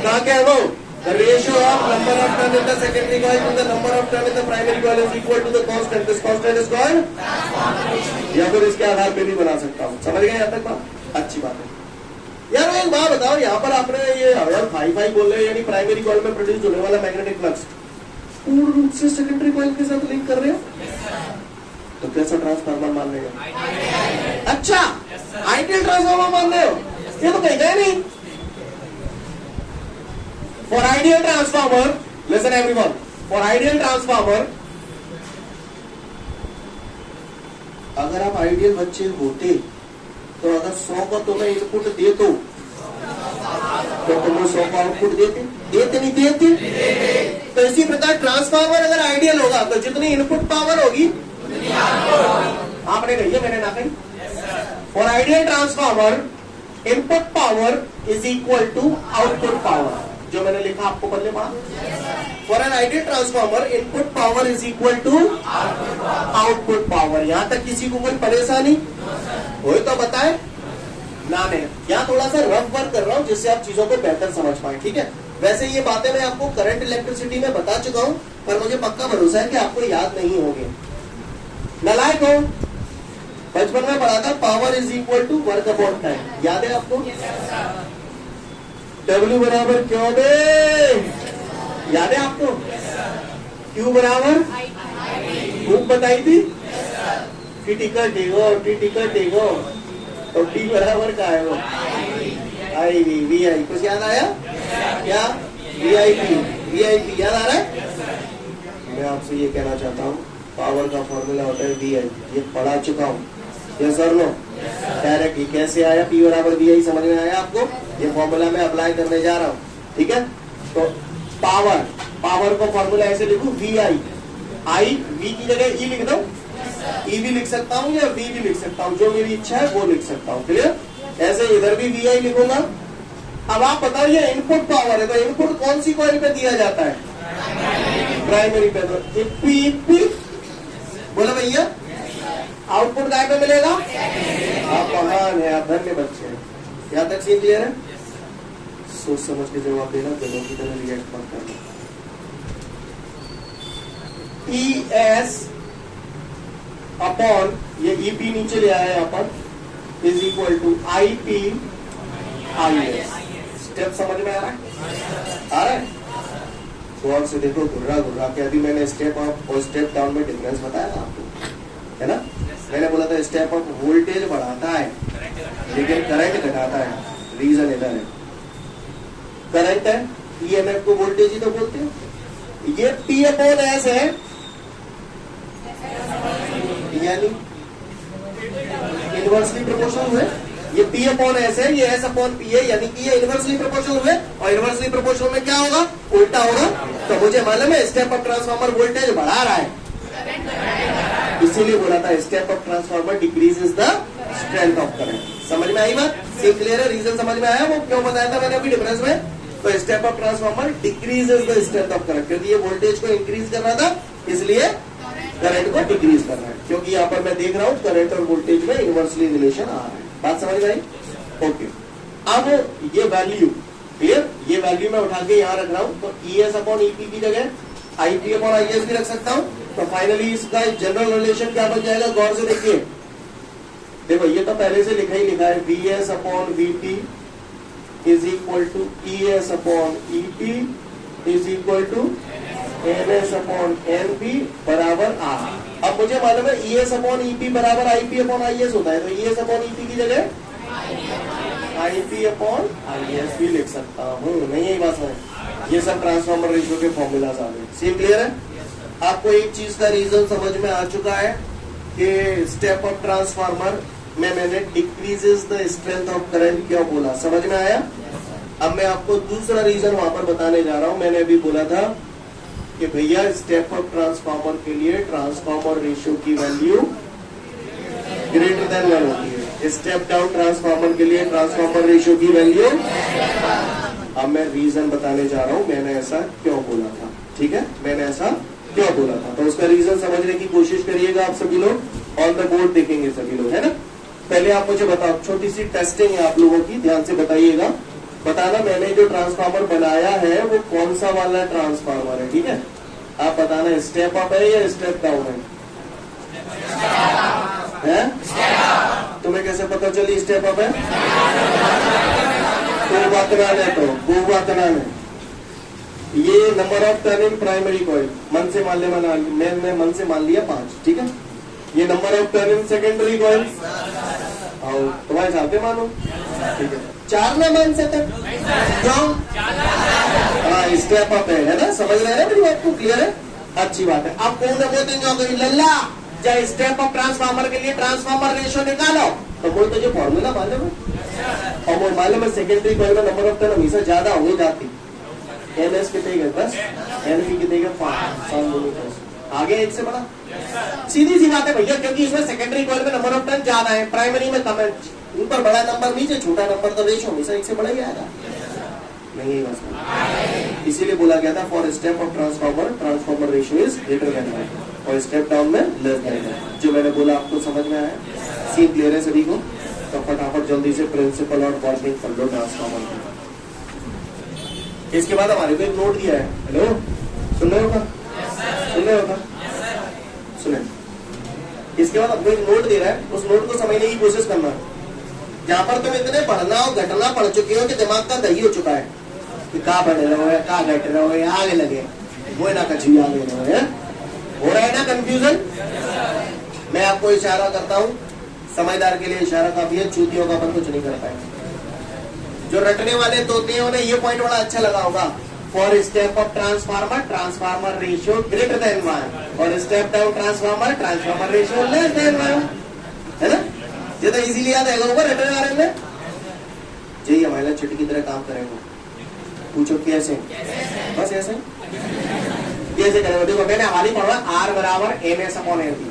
कहा क्या है वो? The ratio of number of turn in the secondary coil to the number of turn in the primary coil is equal to the constant. This constant is called, या फिर इसके आधार पे भी बना सकता हूँ। समझ गए यहाँ तक बात? अच्छी बात है। यार एक बात बताओ, यहाँ पर आपने ये फाई बोल रहे हो, यानी प्राइमरी कॉइल में प्रोड्यूस होने वाला मैग्नेटिक फ्लक्स पूर्ण रूप से सेकेंडरी कॉइल के साथ लिंक कर रहे हो, तो कैसा ट्रांसफार्मर मान रहे हो? अच्छा, आइडियल ट्रांसफार्मर मान रहे हो? ये तो कहीं गए नहीं। For ideal transformer, listen everyone, for ideal transformer, अगर आप आइडियल बच्चे होते तो अगर 100 का तुम्हें इनपुट दे तो तुम्हें 100 का आउटपुट देते नहीं देते? तो इसी प्रकार ट्रांसफार्मर अगर आइडियल होगा तो जितनी इनपुट पावर होगी, आपने कही है मैंने ना कही? For ideal transformer input power is equal to output power. जो मैंने लिखा आपको पहले पढ़ा। For an ideal transformer input power is equal to output power. यहाँ तक किसी को कोई परेशानी हो तो बताए ना? नहीं, यहाँ थोड़ा सा रफ वर्क कर रहा हूँ जिससे आप चीजों को बेहतर समझ पाए। ठीक है, वैसे ये बातें मैं आपको करंट इलेक्ट्रिसिटी में बता चुका हूँ, पर मुझे पक्का भरोसा है कि आपको याद नहीं होंगे। नालायक हो, बचपन में पढ़ा था power is equal to work upon time. याद है आपको? W बराबर क्यों बे? याद है आपको? क्यू बराबर खूब बताई थी टी टिकट टेगो तो टी बराबर का है वो आई वी आई। कुछ याद आया क्या? वीआईपी याद आ रहा है? मैं आपसे ये कहना चाहता हूँ पावर का फॉर्मूला होता है वी आई, ये पढ़ा चुका हूँ। ये सर नो डायरेक्ट ये कैसे आया? पी बराबर वी आई, समझ में आया आपको? ये फॉर्मूला मैं अप्लाई करने जा रहा हूँ, ठीक है? तो पावर को फॉर्मूला ऐसे लिखूं वी आई वी की जगह ई लिख दो, ई भी लिख सकता हूँ या वी भी लिख सकता हूँ, जो मेरी इच्छा है वो लिख सकता हूँ। क्लियर? ऐसे इधर भी वी आई लिखूंगा। अब आप बताओ ये इनपुट पावर है तो इनपुट कौन सी कॉइल पे दिया जाता है? प्राइमरी पे। तो पी बोलो भैया आउटपुट काय पे मिलेगा? आप महान है, आप धन्य बच्चे हैं। यहाँ तक सीन क्लियर है? सोच समझ के जवाब देना, दोनों की तरह रिएक्ट मत करना। ES अपॉन ये EP नीचे ले आया यहाँ पर is equal to IP IS। स्टेप समझ में आ रहा है? आ रहा है? गौर से देखो, घुर्रा के अभी मैंने स्टेप अप और स्टेप डाउन में डिफरेंस बताया था आपको, है ना? मैंने बोला था स्टेप अप वोल्टेज बढ़ाता है लेकिन करंट घटाता है। रीजन इधर है, करंट है, EMF को वोल्टेज ही तो बोलते हैं। ये P अपॉन S है, यानी इनवर्सली प्रोपोर्शनल हुए। ये P अपॉन S है, ये S अपॉन P है, यानी कि ये इनवर्सली प्रोपोर्शनल हुए। और इनवर्सली प्रोपोर्शनल में क्या होगा? उल्टा होगा। तो मुझे मालूम है स्टेप अप ट्रांसफार्मर वोल्टेज बढ़ा रहा है, इसीलिए बोला था step up transformer decreases the strength of current. समझ में आई बात? सी क्लियर है? रीजन समझ में आया? वो क्यों बताया था मैंने अभी डिफरेंस में? तो step up transformer decreases the strength of current, क्योंकि ये वोल्टेज को इंक्रीज कर रहा था इसलिए करंट को डिक्रीज कर रहा है। क्योंकि यहाँ पर मैं देख रहा हूँ करंट और वोल्टेज में इनवर्सली रिलेशन आ रहा है। बात समझ में आई? ओके। अब ये वैल्यू क्लियर, ये वैल्यू मैं उठा के यहाँ रख रहा हूँ। तो ES अपॉन EP की जगह IP अपॉन IS भी रख सकता हूँ। तो फाइनली इसका जनरल रिलेशन क्या बन जाएगा? गौर से देखिए, देखो ये तो पहले से लिखा ही लिखा है, VS upon VT is equal to ES upon EP is equal to NS upon NP बराबर R। अब मुझे मालूम है ES अपॉन EP बराबर IP अपॉन IS होता है, तो ES अपॉन EP की जगह IP अपॉन IS भी लिख सकता हूँ। नहीं यही बात है? ये सब ट्रांसफार्मर रेशियो के फॉर्मूलाज आ गए। सी क्लियर है? आपको एक चीज का रीजन समझ में आ चुका है कि स्टेप अप ट्रांसफार्मर में मैंने decreases the strength of current क्यों बोला, समझ में आया? अब मैं आपको दूसरा रीजन वहां पर बताने जा रहा हूं। मैंने अभी बोला था कि भैया स्टेप अप ट्रांसफार्मर के लिए ट्रांसफार्मर रेशियो की वैल्यू ग्रेटर देन 1 होती है। स्टेप डाउन ट्रांसफार्मर के लिए ट्रांसफार्मर रेशियो की वैल्यू। अब मैं रीजन बताने जा रहा हूं मैंने ऐसा क्यों बोला था, ठीक है? मैंने ऐसा क्यों बोला था, तो उसका रीजन समझने की कोशिश करिएगा आप सभी लोग। ऑन द बोर्ड देखेंगे सभी लोग, है ना? पहले आप मुझे बताओ, छोटी सी टेस्टिंग है आप लोगों की, ध्यान से बताइएगा। बताना मैंने जो ट्रांसफार्मर बनाया है वो कौन सा वाला ट्रांसफार्मर है, ठीक है? आप बताना स्टेप अप है या स्टेप डाउन है? तुम्हें कैसे पता चली स्टेप अप है? ये number of turn in primary coil मन से मान ले, मैंने मन से मान लिया 5, ठीक है? ये number of turn in secondary coil तुम्हारे साथ में मानो, ठीक है? 4 में मान सकते क्यों? हाँ स्टेप अप है ना? समझ रहे हैं मेरी बात को? क्लियर है? अच्छी बात है। अब कौन बोलते लल्ला चाहे स्टेप अप ट्रांसफार्मर के लिए ट्रांसफार्मर रेशियो निकालो, तो बोलते जो फॉर्मूला मालूम है और वो मालूम है सेकेंडरी कॉइल में नंबर ऑफ टर्न हमेशा ज्यादा हो जाती। MS कितने गए? 10, NP कितने गए? 5। आगे एक से बड़ा सीधी सी बात है भैया, क्योंकि इसमें सेकेंडरी कॉइल में नंबर ऑफ टर्न ज्यादा है, प्राइमरी में कम है। ऊपर बड़ा नंबर नीचे छोटा नंबर, तो रेशियो हमेशा एक से बड़ा ही आएगा। नहीं बस इसीलिए बोला गया था for step of transformer ratio is greater than 1 और स्टेप डाउन में लेस देन 1। जो मैंने बोला आपको समझ में आया? सी क्लियर है सभी को? तो फटाफट जल्दी से प्रिंसिपल और वर्किंग कर लो ट्रांसफार्मर की। इसके बाद हमारे को एक नोट दिया है। हेलो, सुन रहे होगा? सुन रहे होगा? सुने। इसके बाद आपको एक नोट दे रहा है, उस नोट को समझने की कोशिश करना। जहां पर तुम इतने पढ़ना और घटना पढ़ चुके हो कि दिमाग का दही हो चुका है, कि कहाँ बढ़ रहे हो, कहाँ घट रहे हो, आगे लगे वो ना कछुई आगे रहे हैं। हो रहा है ना कंफ्यूजन? मैं आपको इशारा करता हूँ, समझदार के लिए इशारा काफी है, चूतियों का अपन कुछ नहीं कर पाएंगे। जो रटने वाले तोते हैं उन्हें ये पॉइंट बड़ा अच्छा लगा होगा। For step up transformer, transformer ratio greater than 1 और step down transformer, transformer ratio less than 1, है ना? ये तो इजीली याद आएगा ऊपर रटने वाले में। जी हमारे चिट्ठी की तरह काम करेंगे। पूछो कैसे? बस ऐसे कैसे करेंगे? देखो मैंने हमारी पढ़ा R बराबर ms अपॉन NP।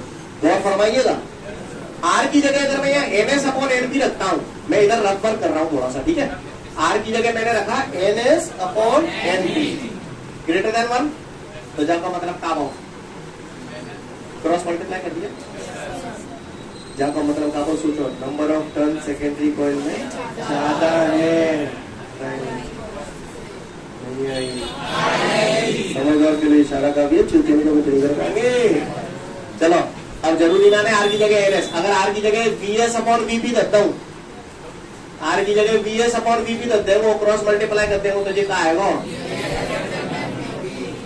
गौर फरमाइएगा, R की जगह अगर मैं यहाँ ms अपॉन NP रखता हूँ, मैं इधर रफ वर्क कर रहा हूँ थोड़ा सा, ठीक है? R की जगह मैंने रखा ns upon NP greater than 1, तो जब का मतलब काम हो क्रॉस मल्टीप्लाई कर दिया, जब का मतलब काम हो सोचो number of turn secondary coil में ज्यादा है। समझदार के लिए इशारा का भी है, चूतियों को भी कर पाएंगे। चलो अब जरूरी ना आर की जगह ns, अगर आर की जगह vs अपॉन vp रखता हूँ, आर की जगह vs अपॉन vp रखते हैं, वो क्रॉस मल्टीप्लाई करते हैं, तो ये कहा आएगा?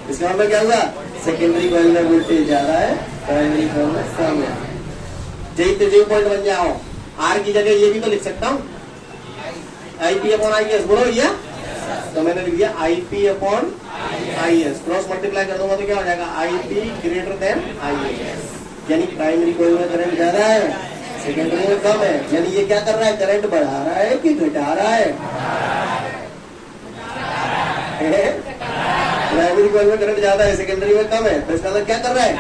इसका मतलब क्या होगा? सेकेंडरी कॉइल में वोल्टेज ज्यादा है, प्राइमरी कॉइल में कम है। यही तो जो पॉइंट बन जाओ। आर की जगह ये भी तो लिख सकता हूँ आईपी अपॉन आईएस, बोलो भैया। तो मैंने लिख दिया IP upon IS, cross multiply कर दूंगा तो क्या हो जाएगा? आईपी ग्रेटर देन आईएस, यानी प्राइमरी कॉइल में करंट ज्यादा है, सेकेंडरी में कम है। यानी ये क्या कर रहा है? करंट बढ़ा रहा है कि घटा रहा है? प्राइमरी कॉइल में करंट ज्यादा है, सेकेंडरी में कम है, तो इसका मतलब क्या कर रहा है?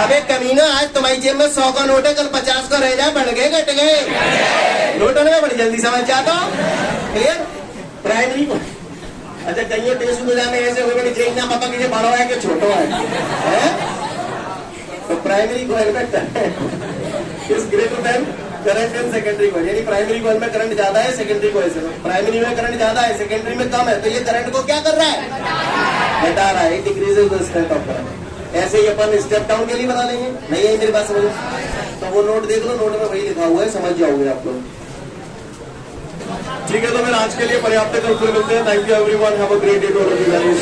अबे कमीना, आज तुम्हारी जेब में 100 का नोट है, कल 50 का रह जाए, बढ़ गए घट गए? नोटों में बड़ी जल्दी समझ जाता हूँ। क्लियर? प्राइमरी को अच्छा कहीं टेस्ट में जाने ऐसे हो गए ना पता कि बड़ा है कि छोटा है? तो प्राइमरी कॉइल में is greater than current in secondary coil, यानी प्राइमरी कॉइल में करंट ज्यादा है, सेकेंडरी कॉइल से प्राइमरी में करंट ज्यादा है, सेकेंडरी में कम है, तो ये करंट को क्या कर रहा है? घटा रहा है, decreases the strength of current. ऐसे ही अपन स्टेप डाउन के लिए बता लेंगे। नहीं है मेरी बात समझो? तो वो नोट देख लो, नोट में वही लिखा हुआ है, समझ जाओगे आप लोग। ठीक है, तो फिर आज के लिए पर्याप्त है, कल फिर मिलते हैं। Thank you everyone, have a great day to all of you guys.